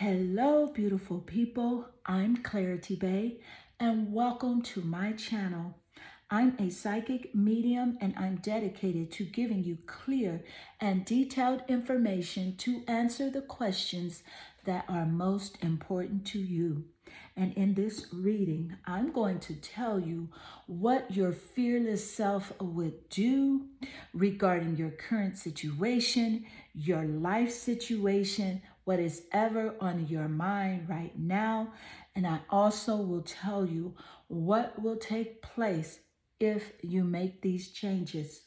Hello, beautiful people. I'm Clarity Bay, and welcome to my channel. I'm a psychic medium, and I'm dedicated to giving you clear and detailed information to answer the questions that are most important to you. And in this reading, I'm going to tell you what your fearless self would do regarding your current situation, your life situation, what is ever on your mind right now. And I also will tell you what will take place if you make these changes.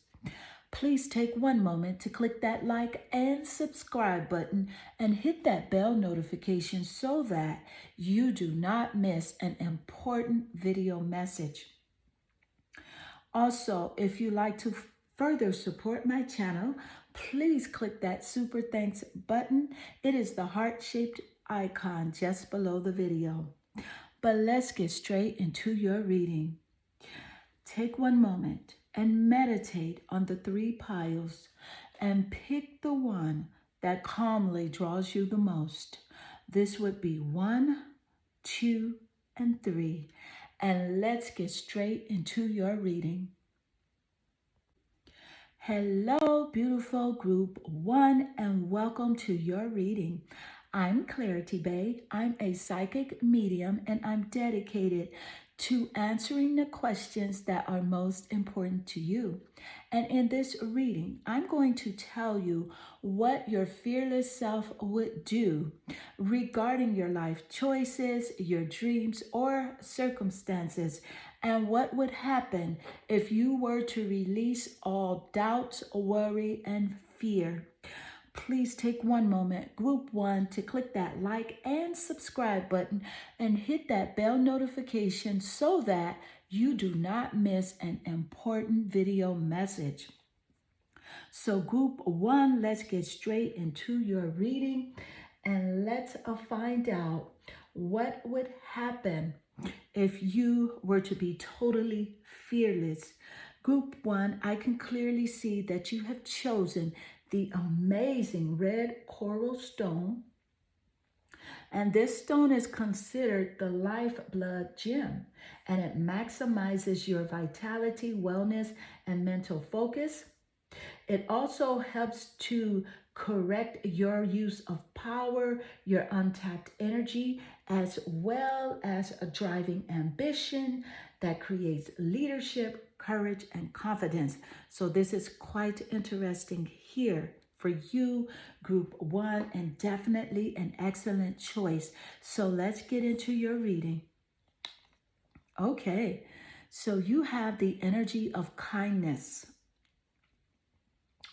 Please take one moment to click that like and subscribe button and hit that bell notification so that you do not miss an important video message. Also, if you like to further support my channel, please click that super thanks button. It is the heart-shaped icon just below the video. But let's get straight into your reading. Take one moment and meditate on the three piles and pick the one that calmly draws you the most. This would be 1, 2, and 3. And let's get straight into your reading. Hello, beautiful group 1, and welcome to your reading. I'm Clarity Bay. I'm a psychic medium, and I'm dedicated to answering the questions that are most important to you. And in this reading, I'm going to tell you what your fearless self would do regarding your life choices, your dreams, or circumstances, and what would happen if you were to release all doubts, worry, and fear. Please take one moment, group 1, to click that like and subscribe button and hit that bell notification so that you do not miss an important video message. So group 1, let's get straight into your reading and let's find out what would happen if you were to be totally fearless. Group 1, I can clearly see that you have chosen the amazing red coral stone. And this stone is considered the lifeblood gem, and it maximizes your vitality, wellness, and mental focus. It also helps to correct your use of power, your untapped energy, as well as a driving ambition that creates leadership, courage, and confidence. So this is quite interesting here for you, group 1, and definitely an excellent choice. So let's get into your reading. Okay, so you have the energy of kindness.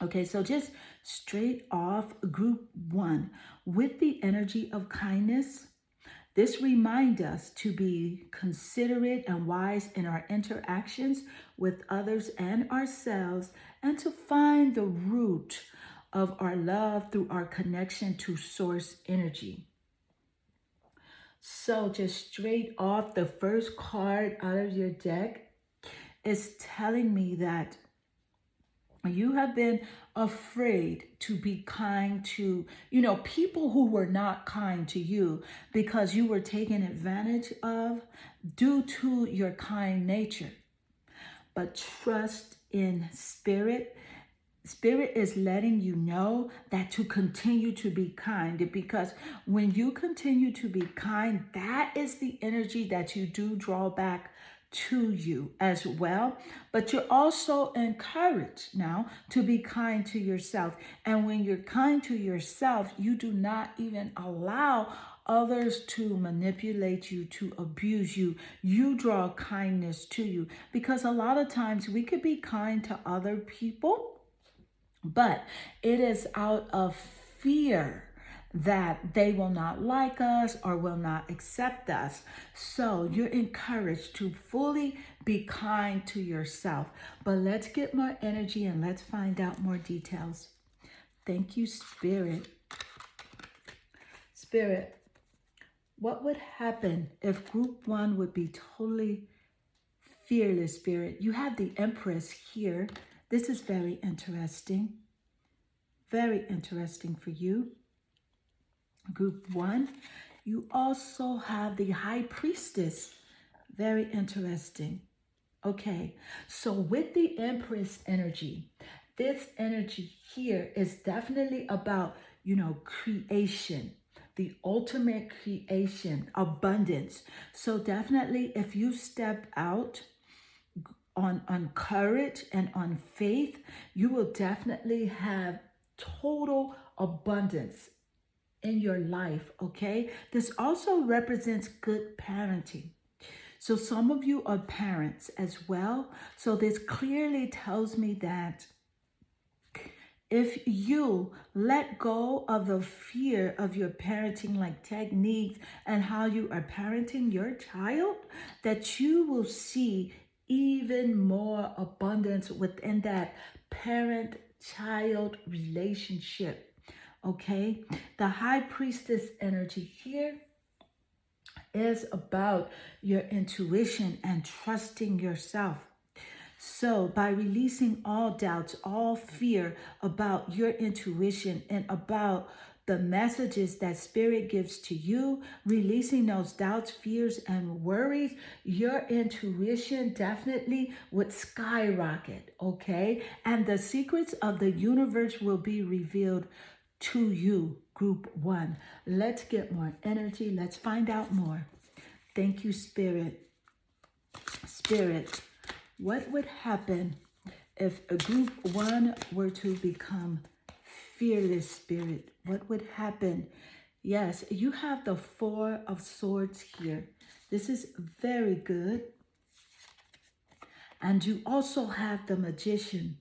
Okay, so just straight off, group 1, with the energy of kindness, this reminds us to be considerate and wise in our interactions with others and ourselves, and to find the root of our love through our connection to source energy. So just straight off, the first card out of your deck is telling me that you have been afraid to be kind to, people who were not kind to you because you were taken advantage of due to your kind nature. But trust in spirit. Spirit is letting you know that to continue to be kind, because when you continue to be kind, that is the energy that you do draw back to you as well. But you're also encouraged now to be kind to yourself. And when you're kind to yourself, you do not even allow others to manipulate you, to abuse you. You draw kindness to you, because a lot of times we could be kind to other people, but it is out of fear that they will not like us or will not accept us. So you're encouraged to fully be kind to yourself. But let's get more energy and let's find out more details. Thank you, Spirit. Spirit, what would happen if group 1 would be totally fearless, Spirit? You have the Empress here. This is very interesting. Very interesting for you. Group 1, you also have the High Priestess. Very interesting. Okay, so with the Empress energy, this energy here is definitely about, creation, the ultimate creation, abundance. So definitely if you step out on courage and on faith, you will definitely have total abundance in your life, okay? This also represents good parenting. So some of you are parents as well. So this clearly tells me that if you let go of the fear of your parenting, like techniques and how you are parenting your child, that you will see even more abundance within that parent-child relationship. Okay? The High Priestess energy here is about your intuition and trusting yourself. So, by releasing all doubts, all fear about your intuition and about the messages that Spirit gives to you, releasing those doubts, fears, and worries, your intuition definitely would skyrocket, okay? And the secrets of the universe will be revealed to you, Group 1. Let's get more energy. Let's find out more. Thank you, Spirit. Spirit, what would happen if a Group 1 were to become fearless, Spirit? What would happen? Yes, you have the Four of Swords here. This is very good. And you also have the Magician.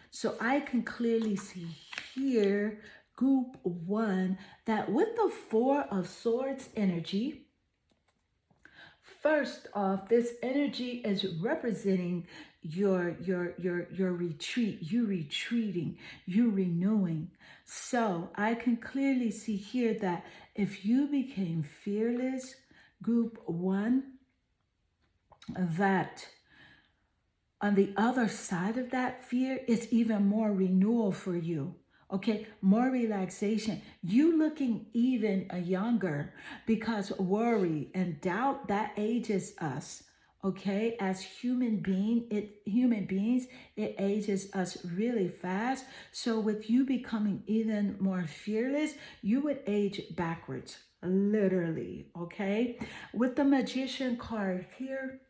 So I can clearly see here, Group 1, that with the Four of Swords energy, first off, this energy is representing your retreat, you retreating, you renewing. So I can clearly see here that if you became fearless, Group 1, that on the other side of that fear is even more renewal for you. Okay, more relaxation. You looking even younger, because worry and doubt, that ages us. Okay, as human beings, it ages us really fast. So with you becoming even more fearless, you would age backwards, literally. Okay, with the Magician card here,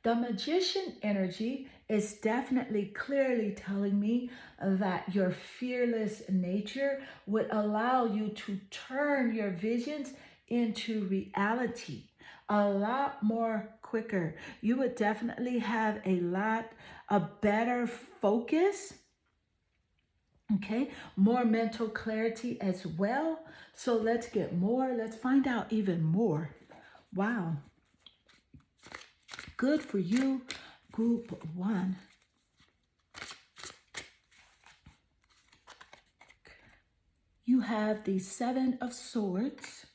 the Magician energy is definitely clearly telling me that your fearless nature would allow you to turn your visions into reality a lot more quicker. You would definitely have a better focus, okay? More mental clarity as well. So let's get more. Let's find out even more. Wow. Good for you, Group 1. You have the Seven of Swords,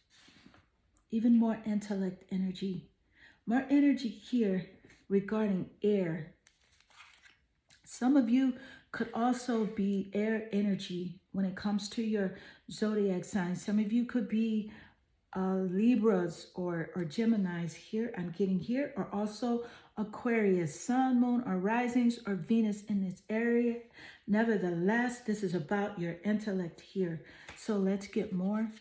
even more intellect energy. More energy here regarding air. Some of you could also be air energy when it comes to your zodiac signs. Some of you could be Libras or Geminis here, I'm getting here, or also Aquarius, Sun, Moon, or Risings, or Venus in this area. Nevertheless, this is about your intellect here. So let's get more.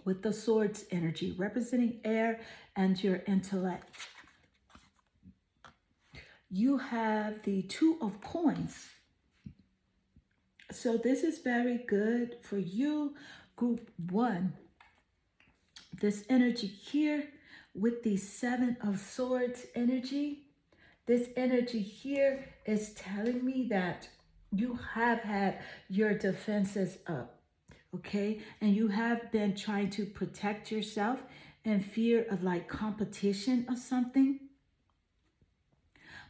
With the Swords energy, representing air and your intellect. You have the Two of Coins. So this is very good for you, Group 1. This energy here with the Seven of Swords energy, this energy here is telling me that you have had your defenses up, okay? And you have been trying to protect yourself in fear of like competition or something.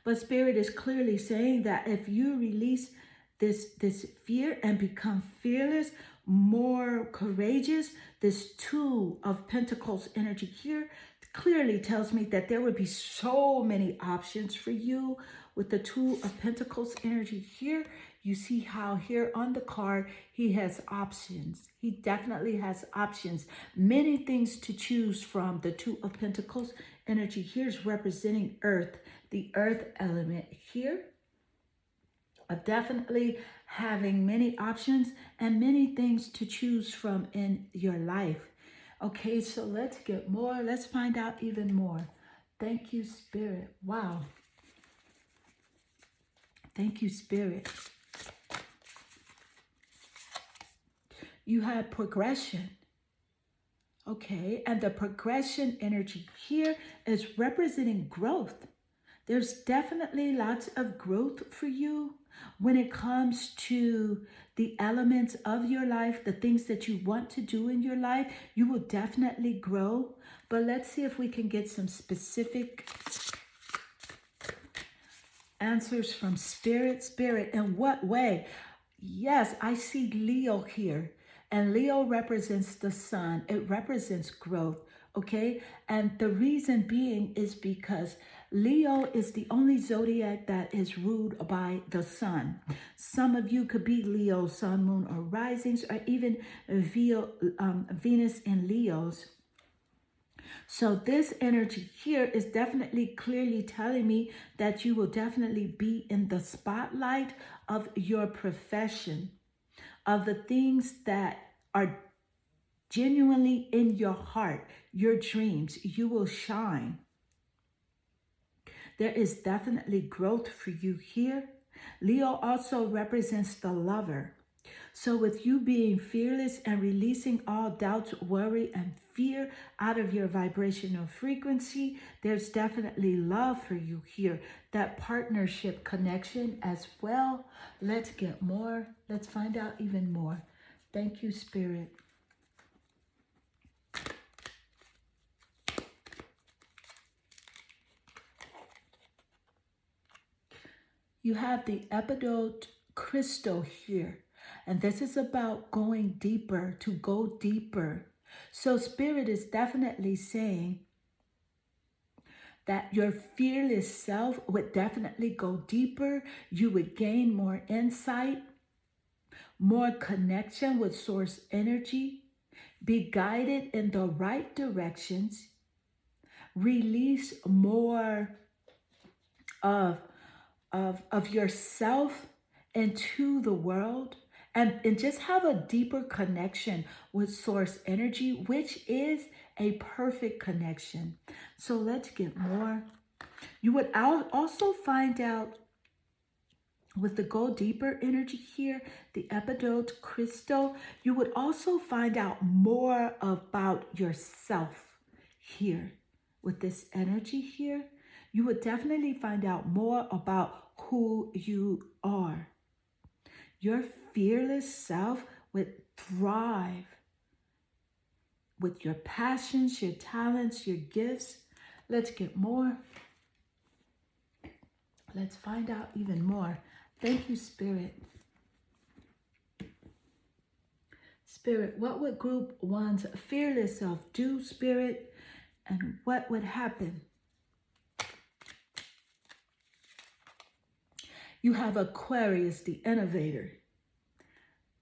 But Spirit is clearly saying that if you release this fear and become fearless, more courageous, this Two of Pentacles energy here clearly tells me that there would be so many options for you with the Two of Pentacles energy here, you see how here on the card, he has options. He definitely has options. Many things to choose from. The Two of Pentacles energy here is representing earth, the earth element here. Of definitely having many options and many things to choose from in your life. Okay, so let's get more. Let's find out even more. Thank you, Spirit. Wow. Thank you, Spirit. You have progression. Okay, and the progression energy here is representing growth. There's definitely lots of growth for you when it comes to the elements of your life, the things that you want to do in your life. You will definitely grow. But let's see if we can get some specific answers from Spirit. Spirit, in what way? Yes, I see Leo here. And Leo represents the sun. It represents growth, okay? And the reason being is because Leo is the only zodiac that is ruled by the sun. Some of you could be Leo, sun, moon, or risings, or even Venus in Leos. So this energy here is definitely clearly telling me that you will definitely be in the spotlight of your profession, of the things that are genuinely in your heart, your dreams. You will shine. There is definitely growth for you here. Leo also represents the lover. So with you being fearless and releasing all doubts, worry, and fear out of your vibrational frequency, there's definitely love for you here. That partnership connection as well. Let's get more. Let's find out even more. Thank you, Spirit. You have the epidote crystal here. And this is about going deeper, to go deeper. So Spirit is definitely saying that your fearless self would definitely go deeper. You would gain more insight, more connection with source energy, be guided in the right directions, release more of yourself into the world, and just have a deeper connection with source energy, which is a perfect connection. So let's get more. You would also find out with the go deeper energy here, the epidote crystal, you would also find out more about yourself here. With this energy here, you would definitely find out more about who you are. Your fearless self would thrive with your passions, your talents, your gifts. Let's get more. Let's find out even more. Thank you, Spirit. Spirit, what would group one's fearless self do, Spirit? And what would happen? You have Aquarius, the innovator.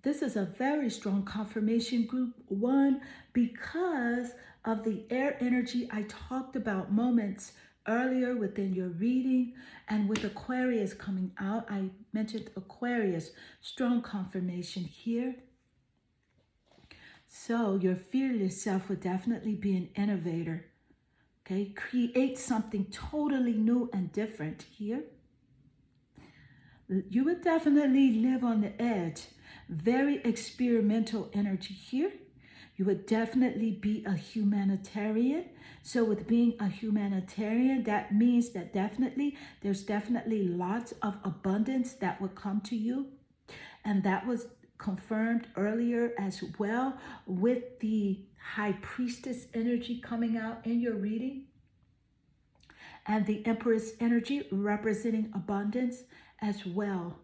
This is a very strong confirmation, group one, because of the air energy I talked about moments earlier within your reading. And with Aquarius coming out, I mentioned Aquarius, strong confirmation here. So your fearless self would definitely be an innovator. Okay, create something totally new and different here. You would definitely live on the edge. Very experimental energy here. You would definitely be a humanitarian. So with being a humanitarian, that means that there's definitely lots of abundance that would come to you. And that was confirmed earlier as well with the High Priestess energy coming out in your reading. And the Empress energy representing abundance as well.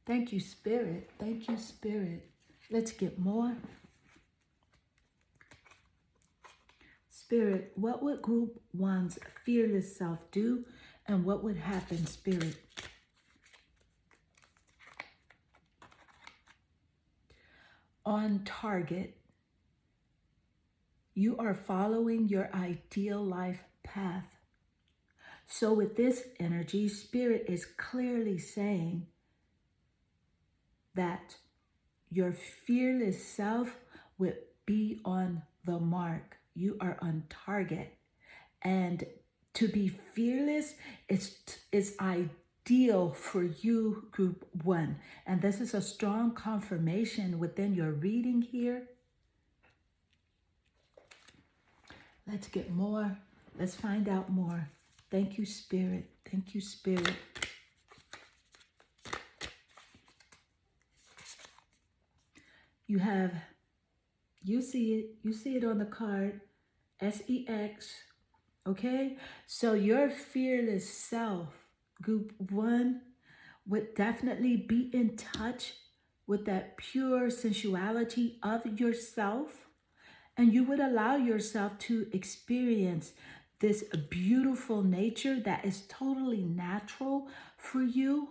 Thank you, Spirit. Thank you, Spirit. Let's get more. Spirit, what would group one's fearless self do? and what would happen, Spirit? On target. You are following your ideal life path. So with this energy, Spirit is clearly saying that your fearless self would be on the mark. You are on target. And to be fearless is ideal for you, Group 1. And this is a strong confirmation within your reading here. Let's get more. Let's find out more. Thank you, Spirit. Thank you, Spirit. You see it on the card, SEX, okay? So your fearless self, Group 1, would definitely be in touch with that pure sensuality of yourself, and you would allow yourself to experience this beautiful nature that is totally natural for you,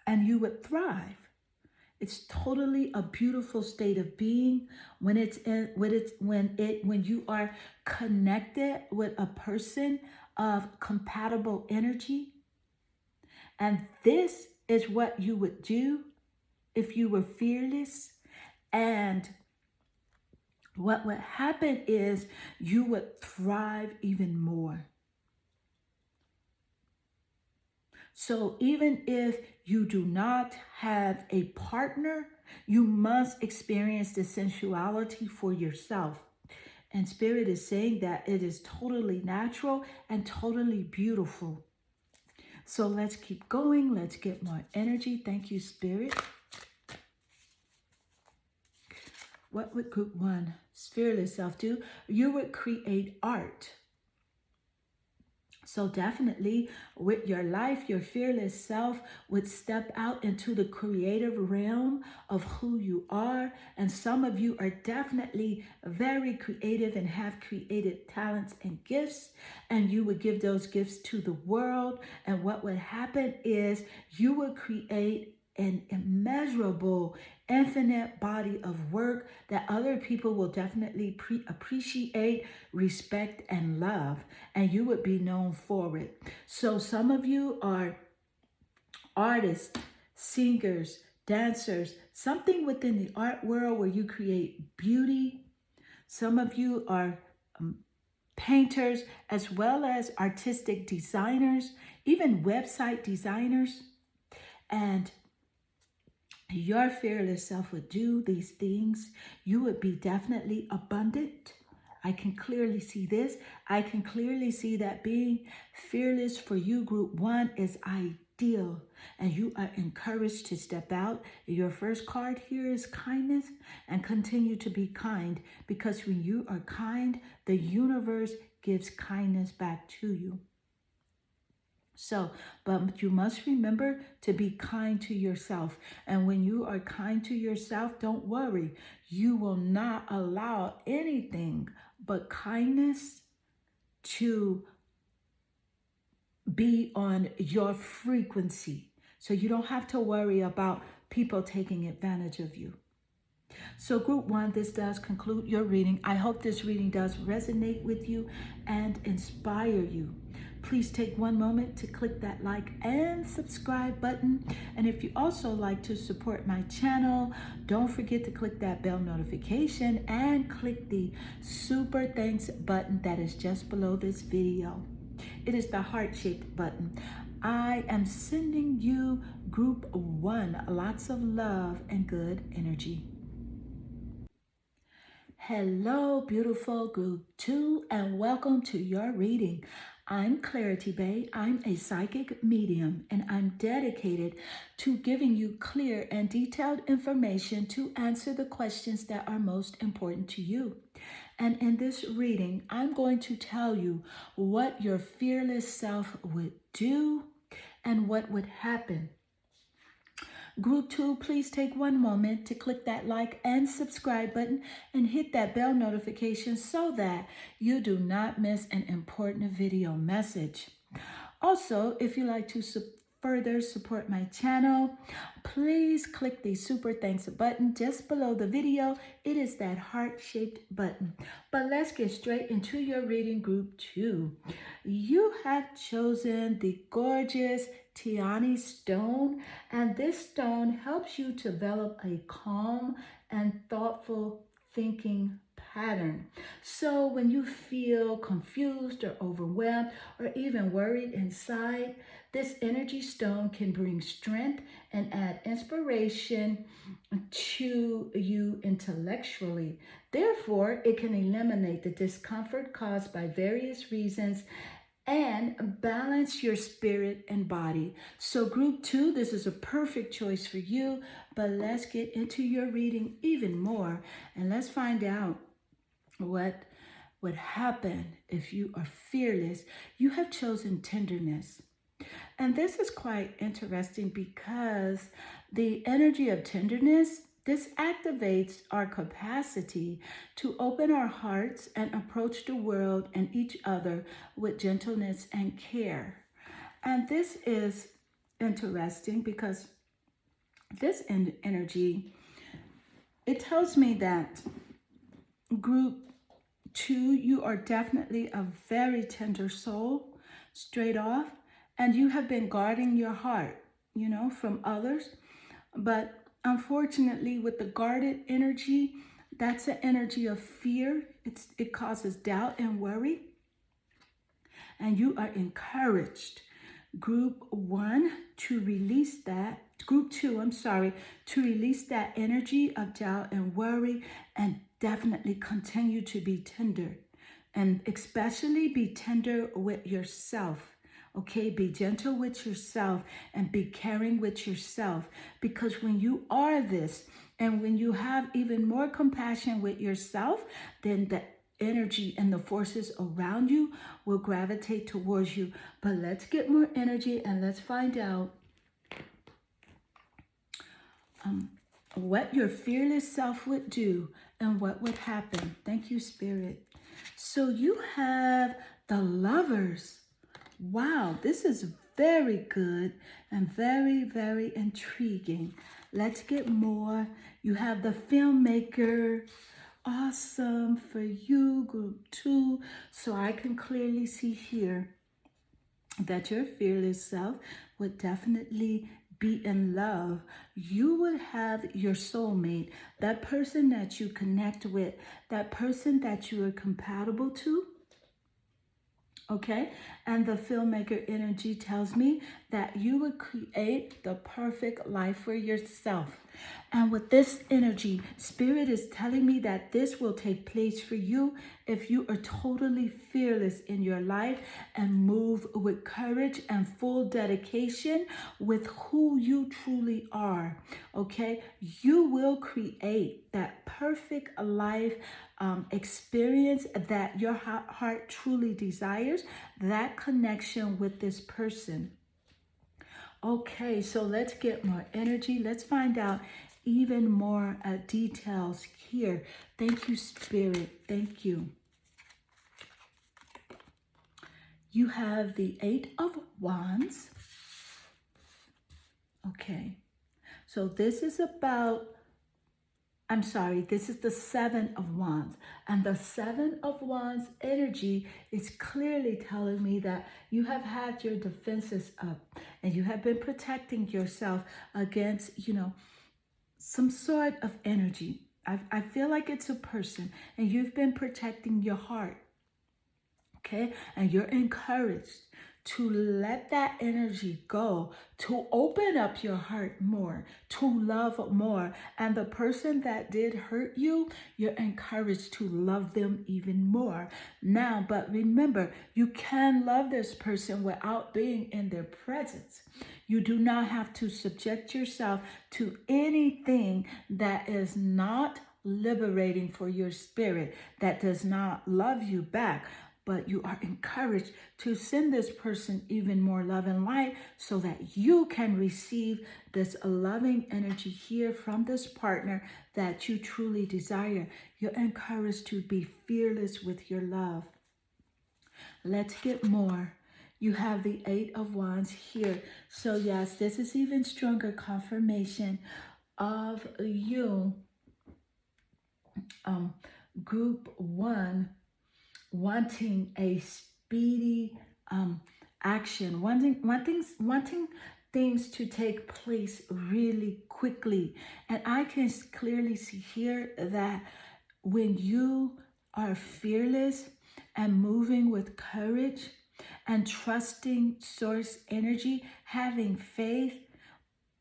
and you would thrive. It's totally a beautiful state of being when you are connected with a person of compatible energy. And this is what you would do if you were fearless. And what would happen is you would thrive even more. So even if you do not have a partner, you must experience the sensuality for yourself. And Spirit is saying that it is totally natural and totally beautiful. So let's keep going. Let's get more energy. Thank you, Spirit. What would Group 1, fearless self, do? You would create art. So definitely with your life, your fearless self would step out into the creative realm of who you are. And some of you are definitely very creative and have creative talents and gifts. And you would give those gifts to the world. And what would happen is you would create an immeasurable, infinite body of work that other people will definitely appreciate, respect, and love, and you would be known for it. So some of you are artists, singers, dancers, something within the art world where you create beauty. Some of you are painters, as well as artistic designers, even website designers. And your fearless self would do these things. You would be definitely abundant. I can clearly see this. I can clearly see that being fearless for you, Group 1, is ideal. And you are encouraged to step out. Your first card here is kindness, and continue to be kind, because when you are kind, the universe gives kindness back to you. So, but you must remember to be kind to yourself. And when you are kind to yourself, don't worry. You will not allow anything but kindness to be on your frequency. So you don't have to worry about people taking advantage of you. So Group 1, this does conclude your reading. I hope this reading does resonate with you and inspire you. Please take one moment to click that like and subscribe button. And if you also like to support my channel, don't forget to click that bell notification and click the super thanks button that is just below this video. It is the heart-shaped button. I am sending you, Group 1, lots of love and good energy. Hello, beautiful Group 2, and welcome to your reading. I'm Clarity Bay. I'm a psychic medium, and I'm dedicated to giving you clear and detailed information to answer the questions that are most important to you. And in this reading, I'm going to tell you what your fearless self would do and what would happen. Group 2, please take one moment to click that like and subscribe button and hit that bell notification so that you do not miss an important video message. Also, if you like to further support my channel, please click the super thanks button just below the video. It is that heart-shaped button. But let's get straight into your reading, Group 2. You have chosen the gorgeous Tiahne stone, and this stone helps you develop a calm and thoughtful thinking pattern. So when you feel confused or overwhelmed or even worried inside, this energy stone can bring strength and add inspiration to you intellectually. Therefore, it can eliminate the discomfort caused by various reasons and balance your spirit and body. So Group 2, this is a perfect choice for you, but let's get into your reading even more and let's find out what would happen if you are fearless. You have chosen tenderness. And this is quite interesting because the energy of tenderness, this activates our capacity to open our hearts and approach the world and each other with gentleness and care. And this is interesting because this energy, it tells me that Group 2, you are definitely a very tender soul, straight off, and you have been guarding your heart, from others. But unfortunately, with the guarded energy, that's an energy of fear. It causes doubt and worry. And you are encouraged, Group 1, to release that. Group 2, to release that energy of doubt and worry and definitely continue to be tender. And especially be tender with yourself. Okay, be gentle with yourself and be caring with yourself. Because when you are this, and when you have even more compassion with yourself, then the energy and the forces around you will gravitate towards you. But let's get more energy and let's find out what your fearless self would do and what would happen. Thank you, Spirit. So you have the Lovers. Wow, this is very good and very, very intriguing. Let's get more. You have the Filmmaker. Awesome for you, Group 2. So I can clearly see here that your fearless self would definitely be in love. You would have your soulmate, that person that you connect with, that person that you are compatible to. Okay, and the Filmmaker energy tells me that you would create the perfect life for yourself. And with this energy, Spirit is telling me that this will take place for you if you are totally fearless in your life and move with courage and full dedication with who you truly are. Okay, you will create that perfect life experience that your heart truly desires, that connection with this person. Okay, so let's get more energy. Let's find out even more details here. Thank you, Spirit. Thank you. You have the 8 of Wands. Okay, so this is about, this is the 7 of Wands. And the 7 of Wands energy is clearly telling me that you have had your defenses up and you have been protecting yourself against, some sort of energy. I feel like it's a person and you've been protecting your heart. Okay, and you're encouraged to let that energy go, to open up your heart more, to love more. And the person that did hurt you, you're encouraged to love them even more. Now, but remember, you can love this person without being in their presence. You do not have to subject yourself to anything that is not liberating for your spirit, that does not love you back. but you are encouraged to send this person even more love and light so that you can receive this loving energy here from this partner that you truly desire. You're encouraged to be fearless with your love. Let's get more. You have the Eight of Wands here. So yes, this is even stronger confirmation of you, group one, wanting a speedy action, wanting things to take place really quickly. And I can clearly see here that when you are fearless and moving with courage and trusting source energy, having faith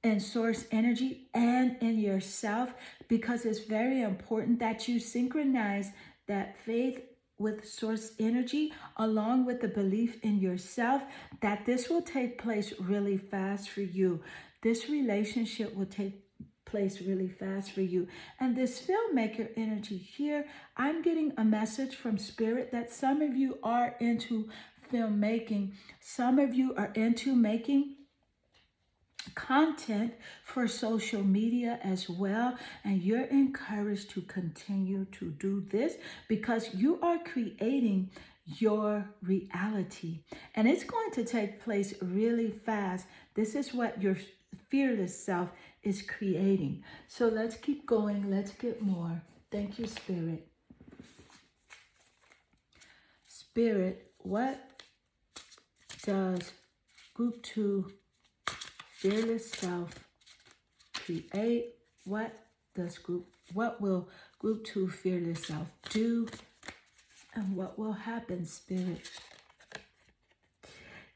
in source energy and in yourself, because it's very important that you synchronize that faith with source energy along with the belief in yourself, that this will take place really fast for you. This relationship will take place really fast for you. And this filmmaker energy here, I'm getting a message from Spirit that some of you are into filmmaking. Some of you are into making content for social media as well, and you're encouraged to continue to do this because you are creating your reality, and it's going to take place really fast. This is what your fearless self is creating. So let's keep going. Let's get more. Thank you, Spirit. Spirit, what does group 2 fearless self create? What will group 2 fearless self do? And what will happen, Spirit?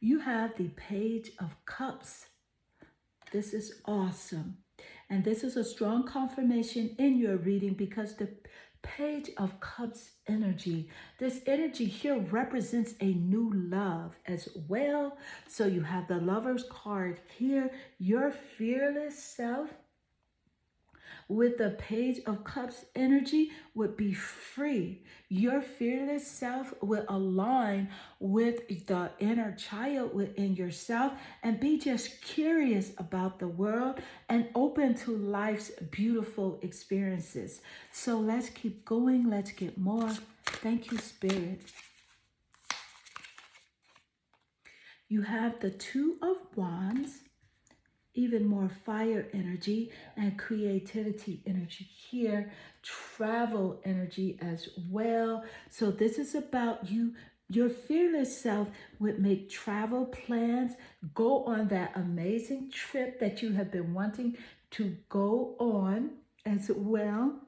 You have the Page of Cups. This is awesome. And this is a strong confirmation in your reading because the Page of Cups energy, this energy here represents a new love as well. So you have the Lover's card here, your fearless self with the Page of Cups energy would be free. Your fearless self will align with the inner child within yourself and be just curious about the world and open to life's beautiful experiences. So let's keep going. Let's get more. Thank you, Spirit. You have the Two of Wands, even more fire energy and creativity energy here, travel energy as well. So this is about you. Your fearless self would make travel plans, go on that amazing trip that you have been wanting to go on as well.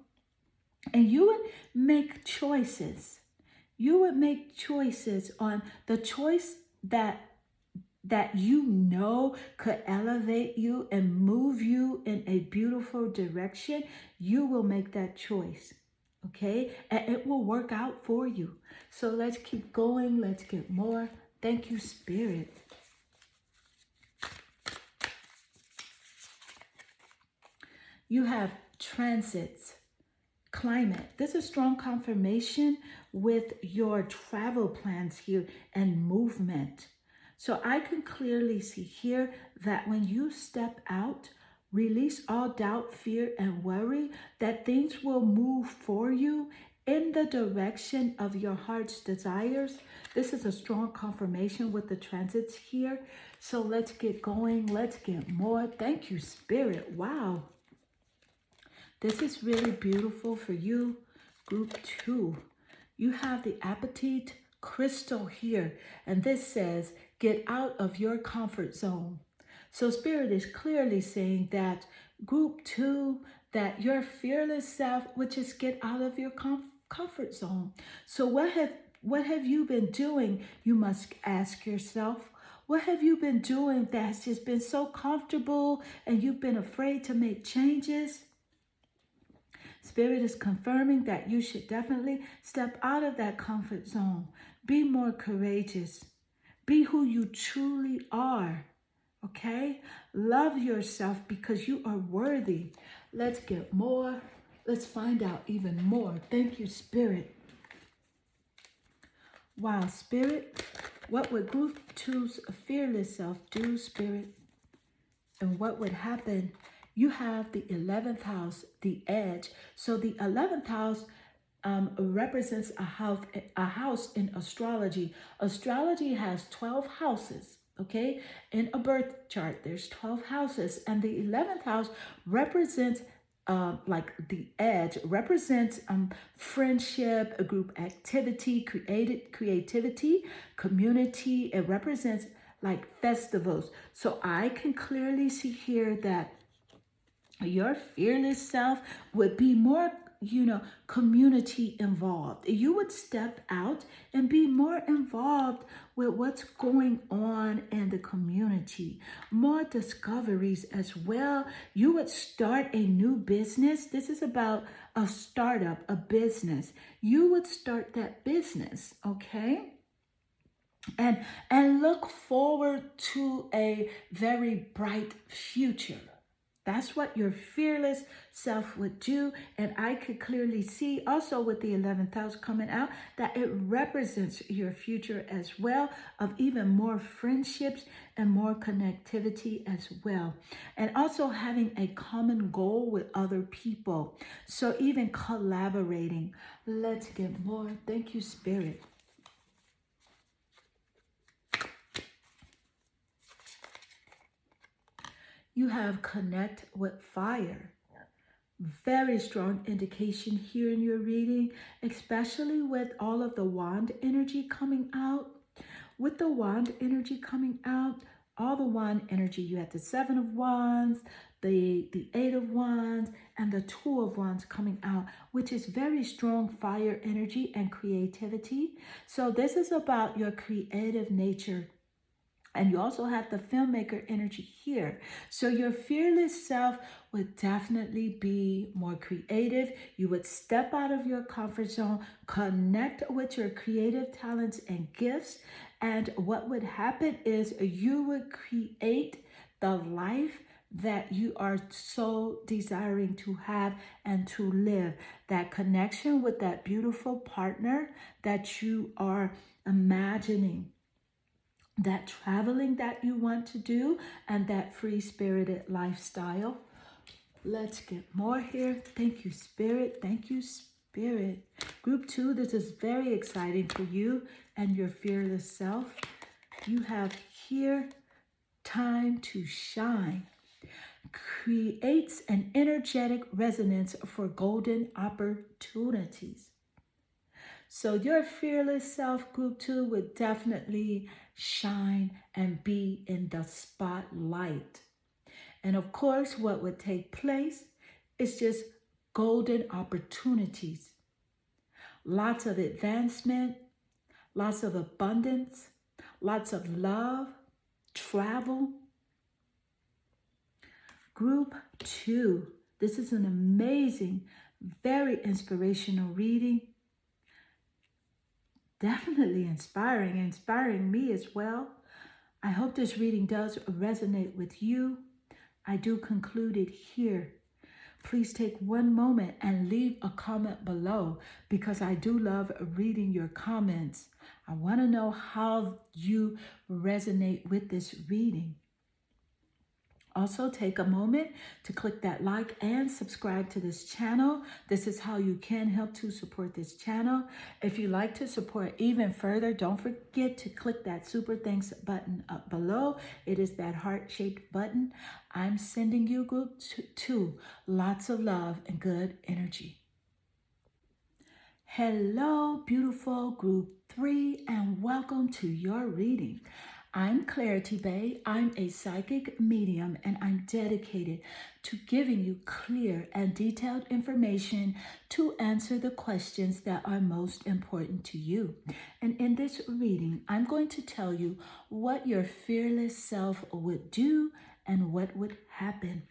And you would make choices. You would make choices on the choice that you know could elevate you and move you in a beautiful direction. You will make that choice, okay? And it will work out for you. So let's keep going. Let's get more. Thank you, Spirit. You have transits, climate. This is strong confirmation with your travel plans here and movement. So I can clearly see here that when you step out, release all doubt, fear, and worry, that things will move for you in the direction of your heart's desires. This is a strong confirmation with the transits here. So let's get going. Let's get more. Thank you, Spirit. Wow. This is really beautiful for you, group 2. You have the Apatite crystal here, and this says, get out of your comfort zone. So Spirit is clearly saying that group 2, that your fearless self would just get out of your comfort zone. So what have you been doing? You must ask yourself, what have you been doing that's just been so comfortable and you've been afraid to make changes? Spirit is confirming that you should definitely step out of that comfort zone. Be more courageous. Be who you truly are, okay? Love yourself because you are worthy. Let's get more. Let's find out even more. Thank you, Spirit. Wow, Spirit, what would Group Two's fearless self do, Spirit? And what would happen? You have the 11th house, the edge. So the 11th house represents a house in astrology. Astrology has 12 houses, okay? In a birth chart, there's 12 houses, and the 11th house represents like the edge, represents friendship, a group activity, creativity, community. It represents like festivals. So I can clearly see here that your fearless self would be more, community involved. You would step out and be more involved with what's going on in the community, more discoveries as well. You would start a new business. This is about a startup, a business. You would start that business, okay? And look forward to a very bright future. That's what your fearless self would do. And I could clearly see also with the 11th house coming out that it represents your future as well, of even more friendships and more connectivity as well. And also having a common goal with other people. So even collaborating. Let's get more. Thank you, Spirit. You have connect with fire. Very strong indication here in your reading, especially with all of the wand energy coming out. With the wand energy coming out, all the wand energy, you had the 7 of wands, the 8 of wands, and the 2 of wands coming out, which is very strong fire energy and creativity. So this is about your creative nature. And you also have the filmmaker energy here. So your fearless self would definitely be more creative. You would step out of your comfort zone, connect with your creative talents and gifts. And what would happen is you would create the life that you are so desiring to have and to live. That connection with that beautiful partner that you are imagining, that traveling that you want to do, and that free-spirited lifestyle. Let's get more here. Thank you, Spirit. Thank you, Spirit. Group 2, this is very exciting for you and your fearless self. You have here time to shine. Creates an energetic resonance for golden opportunities. So your fearless self, Group 2, would definitely shine and be in the spotlight. And of course, what would take place is just golden opportunities. Lots of advancement, lots of abundance, lots of love, travel. Group 2, this is an amazing, very inspirational reading. Definitely inspiring me as well. I hope this reading does resonate with you. I do conclude it here. Please take one moment and leave a comment below, because I do love reading your comments. I want to know how you resonate with this reading. Also, take a moment to click that like and subscribe to this channel. This is how you can help to support this channel. If you'd like to support even further, don't forget to click that super thanks button up below. It is that heart-shaped button. I'm sending you, Group 2, lots of love and good energy. Hello, beautiful Group 3, and welcome to your reading. I'm Clarity Bay. I'm a psychic medium, and I'm dedicated to giving you clear and detailed information to answer the questions that are most important to you. And in this reading, I'm going to tell you what your fearless self would do and what would happen.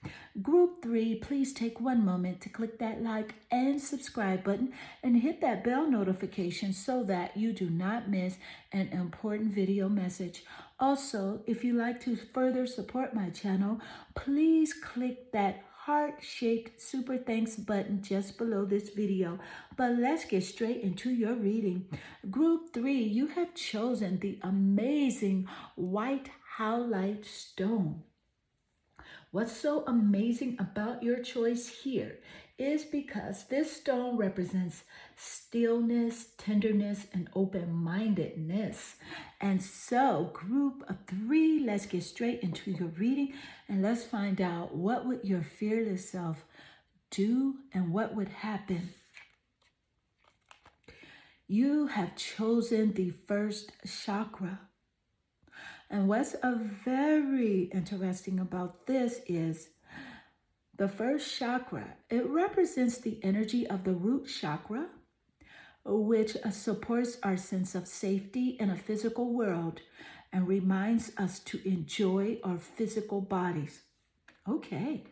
Group 3, please take one moment to click that like and subscribe button and hit that bell notification so that you do not miss an important video message. Also, if you'd like to further support my channel, please click that heart-shaped super thanks button just below this video. But let's get straight into your reading. Group 3, you have chosen the amazing white Howlite stone. What's so amazing about your choice here is because this stone represents stillness, tenderness, and open-mindedness. And so, group of 3, let's get straight into your reading and let's find out what would your fearless self do and what would happen. You have chosen the first chakra. And what's very interesting about this is the first chakra, it represents the energy of the root chakra, which supports our sense of safety in a physical world and reminds us to enjoy our physical bodies. Okay,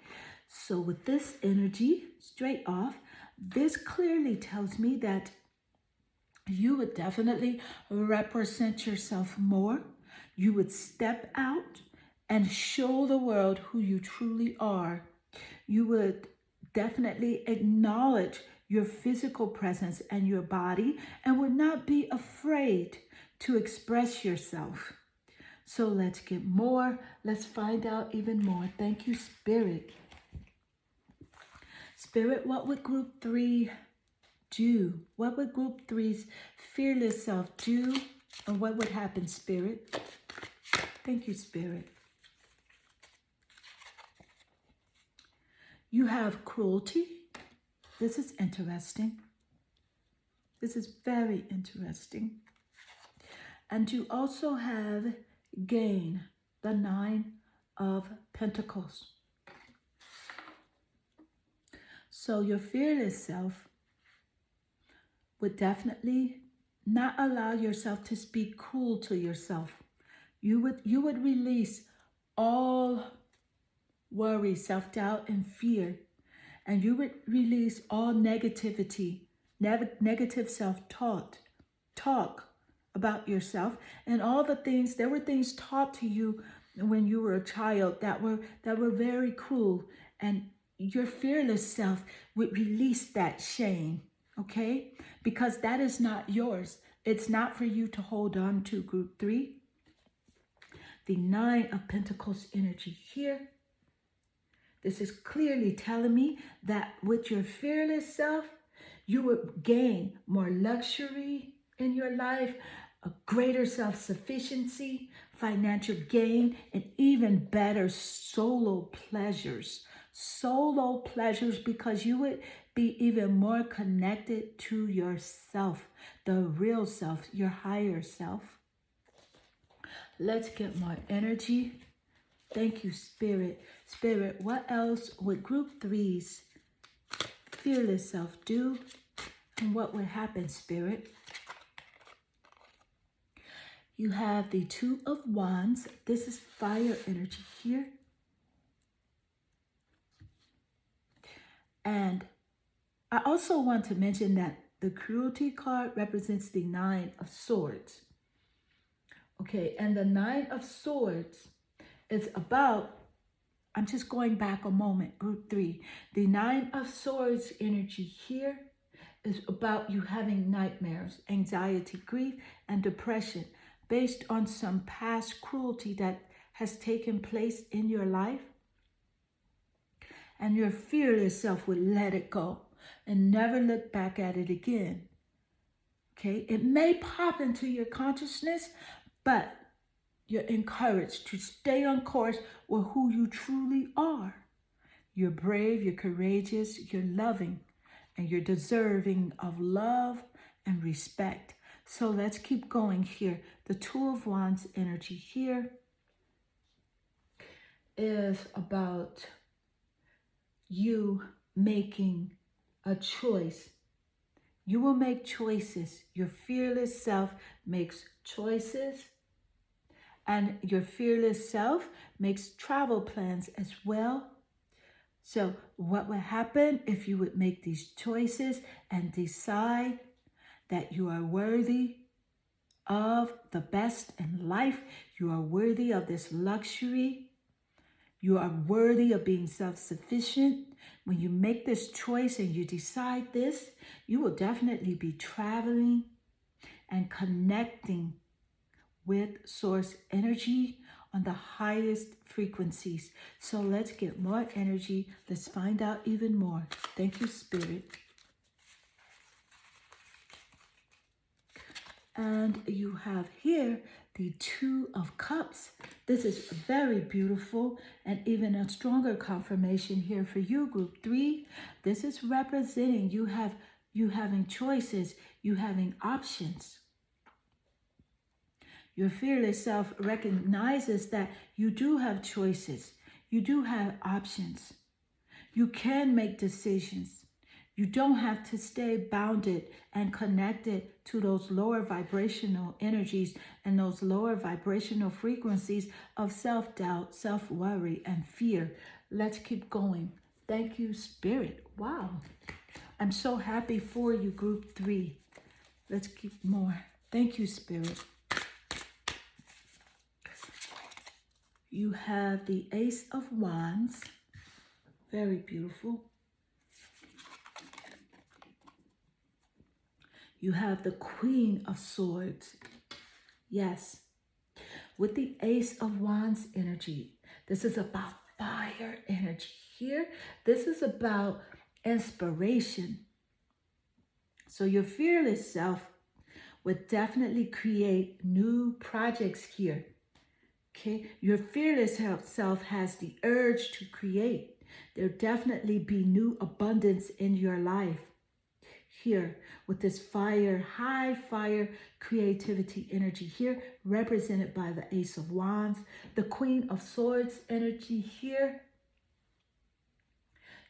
so with this energy, straight off, this clearly tells me that you would definitely represent yourself more. You would step out and show the world who you truly are. You would definitely acknowledge your physical presence and your body and would not be afraid to express yourself. So let's get more. Let's find out even more. Thank you, Spirit. Spirit, what would group 3 do? What would group 3's fearless self do? And what would happen, Spirit? Thank you, Spirit. You have cruelty. This is interesting. This is very interesting. And you also have gain, the 9 of Pentacles. So your fearless self would definitely not allow yourself to speak cruel to yourself. You would release all worry, self-doubt, and fear. And you would release all negativity, negative self-talk, talk about yourself, and all the things, there were things taught to you when you were a child that were very cruel. And your fearless self would release that shame, okay? Because that is not yours. It's not for you to hold on to, group 3. The 9 of Pentacles energy here. This is clearly telling me that with your fearless self, you would gain more luxury in your life, a greater self-sufficiency, financial gain, and even better solo pleasures. Solo pleasures, because you would be even more connected to yourself, the real self, your higher self. Let's get more energy. Thank you, Spirit. Spirit, what else would group 3's fearless self do? And what would happen, Spirit? You have the 2 of Wands. This is fire energy here. And I also want to mention that the cruelty card represents the 9 of Swords. Okay, and the 9 of Swords is about, I'm just going back a moment, group 3. The 9 of Swords energy here is about you having nightmares, anxiety, grief, and depression based on some past cruelty that has taken place in your life. And your fearless self would let it go and never look back at it again. Okay, it may pop into your consciousness, but you're encouraged to stay on course with who you truly are. You're brave, you're courageous, you're loving, and you're deserving of love and respect. So let's keep going here. The 2 of Wands energy here is about you making a choice. You will make choices. Your fearless self makes choices. And your fearless self makes travel plans as well. So what would happen if you would make these choices and decide that you are worthy of the best in life? You are worthy of this luxury. You are worthy of being self-sufficient. When you make this choice and you decide this, you will definitely be traveling and connecting with source energy on the highest frequencies. So let's get more energy. Let's find out even more. Thank you, Spirit. And you have here the Two of Cups. This is very beautiful and even a stronger confirmation here for you, Group 3. This is representing you having choices, you having options. Your fearless self recognizes that you do have choices. You do have options. You can make decisions. You don't have to stay bounded and connected to those lower vibrational energies and those lower vibrational frequencies of self-doubt, self-worry, and fear. Let's keep going. Thank you, Spirit. Wow. I'm so happy for you, Group 3. Let's keep more. Thank you, Spirit. You have the Ace of Wands. Very beautiful. You have the Queen of Swords. Yes. With the Ace of Wands energy, this is about fire energy here. This is about inspiration. So your fearless self would definitely create new projects here. Okay, your fearless self has the urge to create. There'll definitely be new abundance in your life. Here, with this fire, high fire creativity energy here, represented by the Ace of Wands, the Queen of Swords energy here.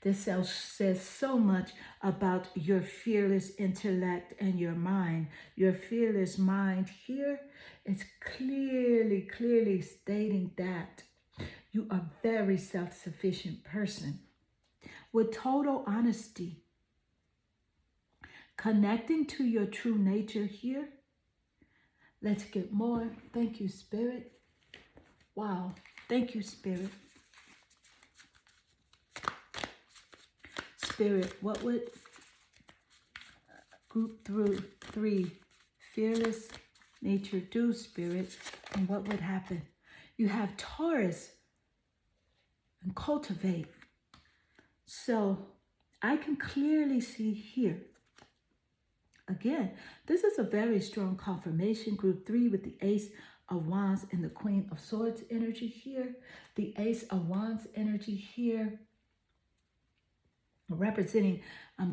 This says so much about your fearless intellect and your mind. Your fearless mind here is clearly stating that you are a very self-sufficient person with total honesty. Connecting to your true nature here. Let's get more. Thank you, Spirit. Wow. Thank you, Spirit. Spirit, what would Group 3 fearless nature do, Spirit? And what would happen? You have Taurus and cultivate. So I can clearly see here. Again, this is a very strong confirmation. Group 3 with the Ace of Wands and the Queen of Swords energy here. The Ace of Wands energy here, representing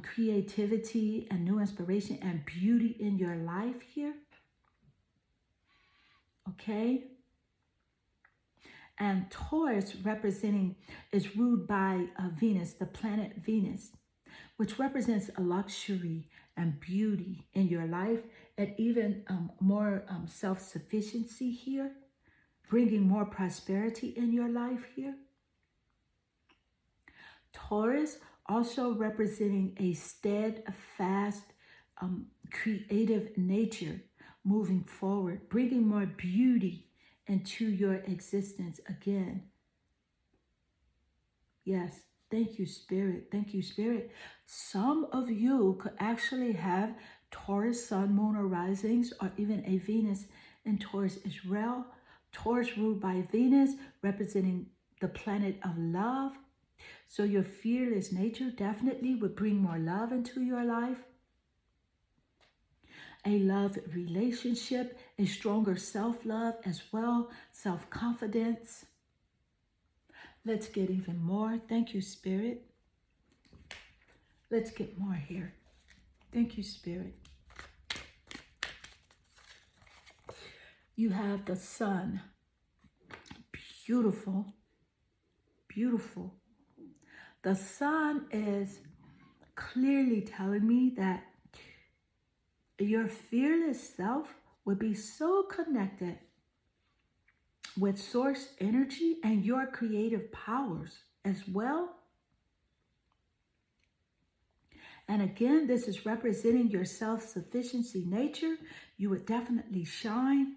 creativity and new inspiration and beauty in your life here. Okay. And Taurus representing is ruled by Venus, the planet Venus, which represents a luxury and beauty in your life, and even more self-sufficiency here, bringing more prosperity in your life here. Taurus also representing a steadfast, creative nature, moving forward, bringing more beauty into your existence again. Yes. Thank you, Spirit. Thank you, Spirit. Some of you could actually have Taurus, Sun, Moon, or risings, or even a Venus in Taurus as well. Taurus ruled by Venus, representing the planet of love. So your fearless nature definitely would bring more love into your life. A love relationship, a stronger self-love as well, self-confidence. Let's get even more. Thank you, Spirit. Let's get more here. Thank you, Spirit. You have the Sun. Beautiful. Beautiful. The Sun is clearly telling me that your fearless self would be so connected with source energy and your creative powers as well. And again, this is representing your self-sufficiency nature. You would definitely shine.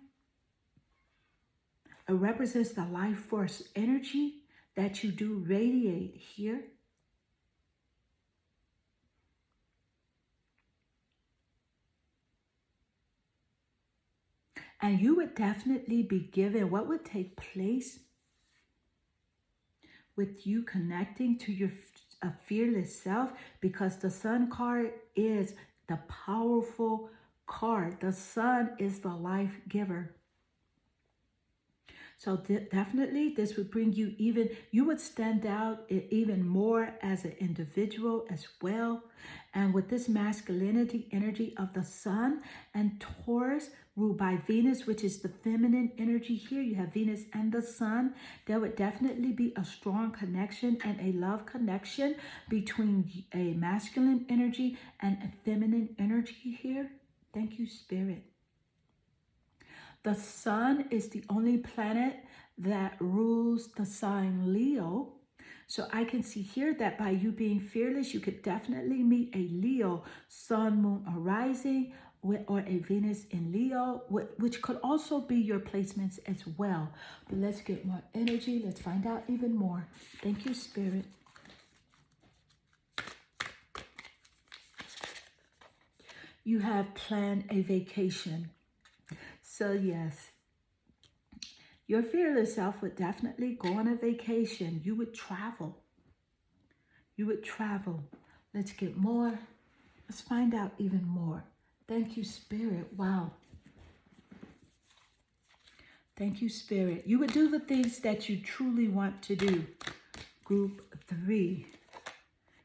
It represents the life force energy that you do radiate here. And you would definitely be given what would take place with you connecting to your fearless self, because the Sun card is the powerful card. The Sun is the life giver. So definitely this would bring you you would stand out even more as an individual as well. And with this masculinity energy of the Sun and Taurus ruled by Venus, which is the feminine energy here, you have Venus and the Sun, there would definitely be a strong connection and a love connection between a masculine energy and a feminine energy here. Thank you, Spirit. The Sun is the only planet that rules the sign Leo. So I can see here that by you being fearless, you could definitely meet a Leo Sun, Moon, or Rising, or a Venus in Leo, which could also be your placements as well. But let's get more energy. Let's find out even more. Thank you, Spirit. You have planned a vacation. So yes, your fearless self would definitely go on a vacation. You would travel. You would travel. Let's get more. Let's find out even more. Thank you, Spirit. Wow. Thank you, Spirit. You would do the things that you truly want to do. Group 3.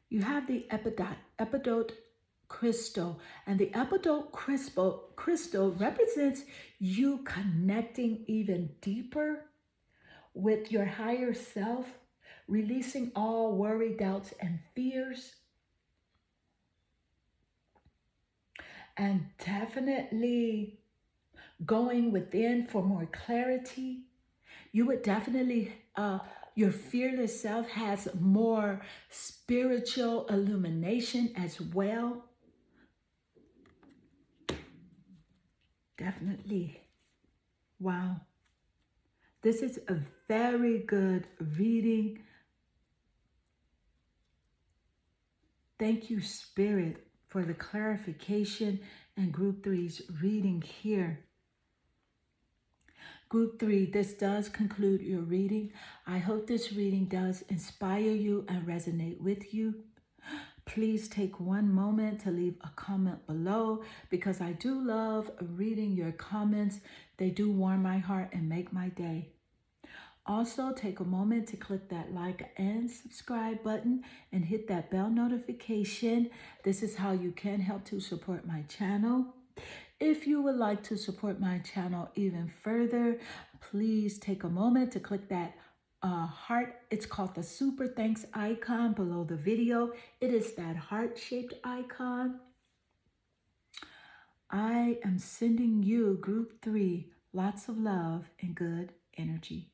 You have the epidote crystal, and the epidote crystal represents you connecting even deeper with your higher self, releasing all worry, doubts, and fears, and definitely going within for more clarity. You would definitely your fearless self has more spiritual illumination as well. Definitely. Wow. This is a very good reading. Thank you, Spirit, for the clarification and Group 3's reading here. Group 3, this does conclude your reading. I hope this reading does inspire you and resonate with you. Please take one moment to leave a comment below, because I do love reading your comments. They do warm my heart and make my day. Also, take a moment to click that like and subscribe button and hit that bell notification. This is how you can help to support my channel. If you would like to support my channel even further, please take a moment to click that heart. It's called the super thanks icon below the video. It is that heart-shaped icon. I am sending you, Group 3, lots of love and good energy.